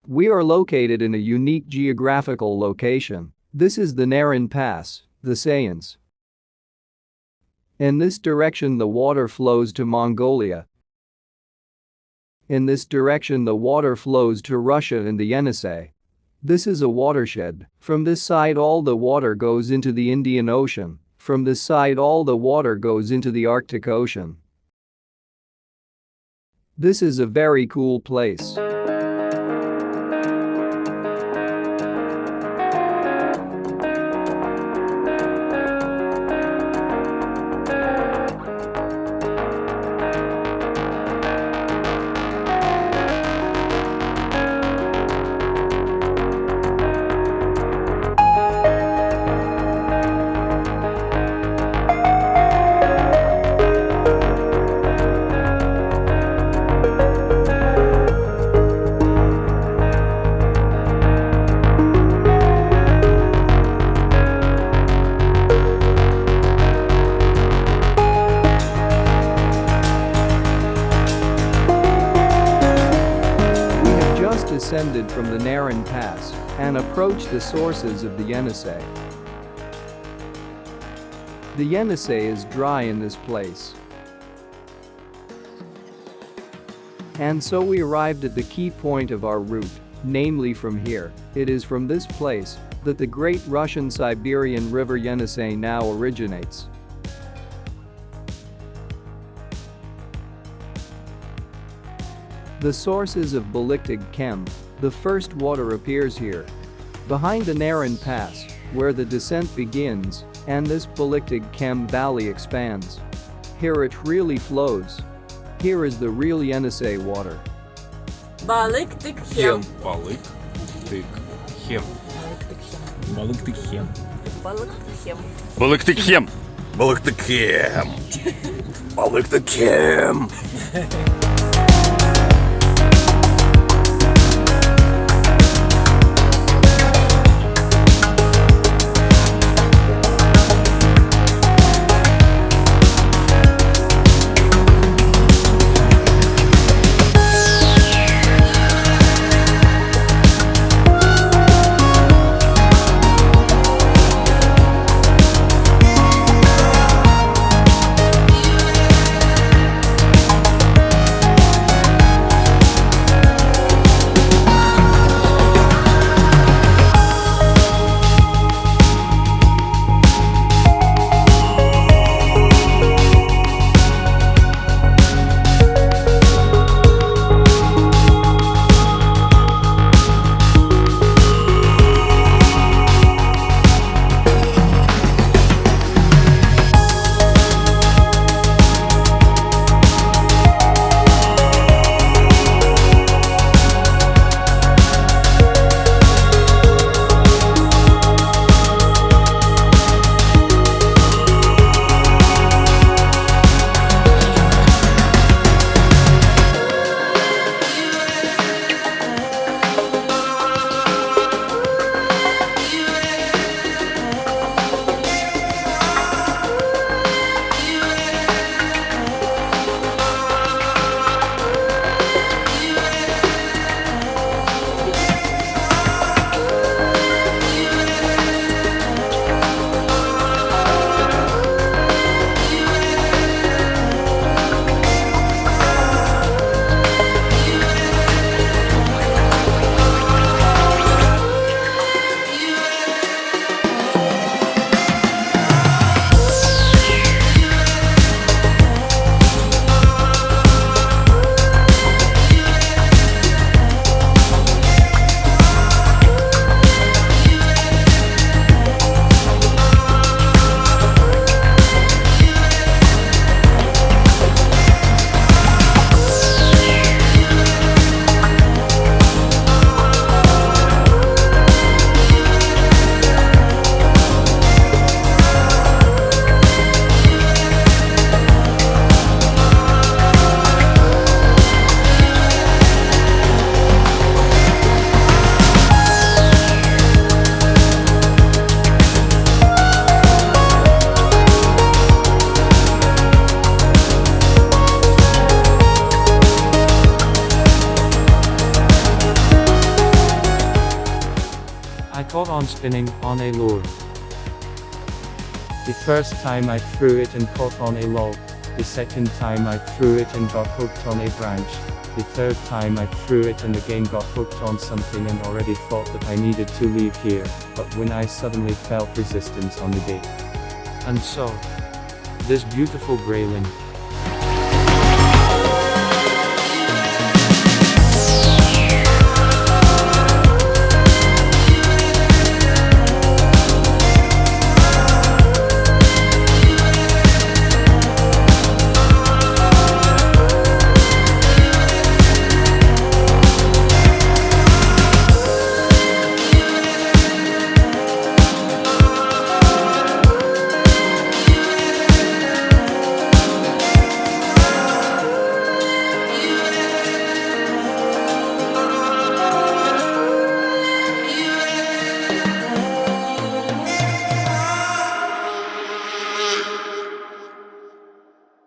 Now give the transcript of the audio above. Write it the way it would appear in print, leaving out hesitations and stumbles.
We are located in a unique geographical location. This is the Naran Pass, the Sayans. In this direction the water flows to Mongolia. In this direction the water flows to Russia and the Yenisei. This is a watershed. From this side all the water goes into the Indian Ocean. From this side all the water goes into the Arctic Ocean. This is a very cool place. Descended from the Naran Pass and approached the sources of the Yenisei. The Yenisei is dry in this place. And so we arrived at the key point of our route, namely from here. It is from this place that the great Russian Siberian river Yenisei now originates. The sources of Balyktyg-Khem, the first water appears here. Behind the Naran Pass, where the descent begins, and this Balyktyg-Khem valley expands. Here it really flows. Here is the real Yenisei water. Balyktyg-Khem. Balyktyg-Khem. Balyktyg-Khem. Balyktyg-Khem. Balyktyg-Khem. Balyktyg-Khem. Balyktyg-Khem. caught on spinning on a lure. The first time I threw it and caught on a log. The second time I threw it and got hooked on a branch. The third time I threw it and again got hooked on something and already thought that I needed to leave here, but when I suddenly felt resistance on the bait. And so, this beautiful grayling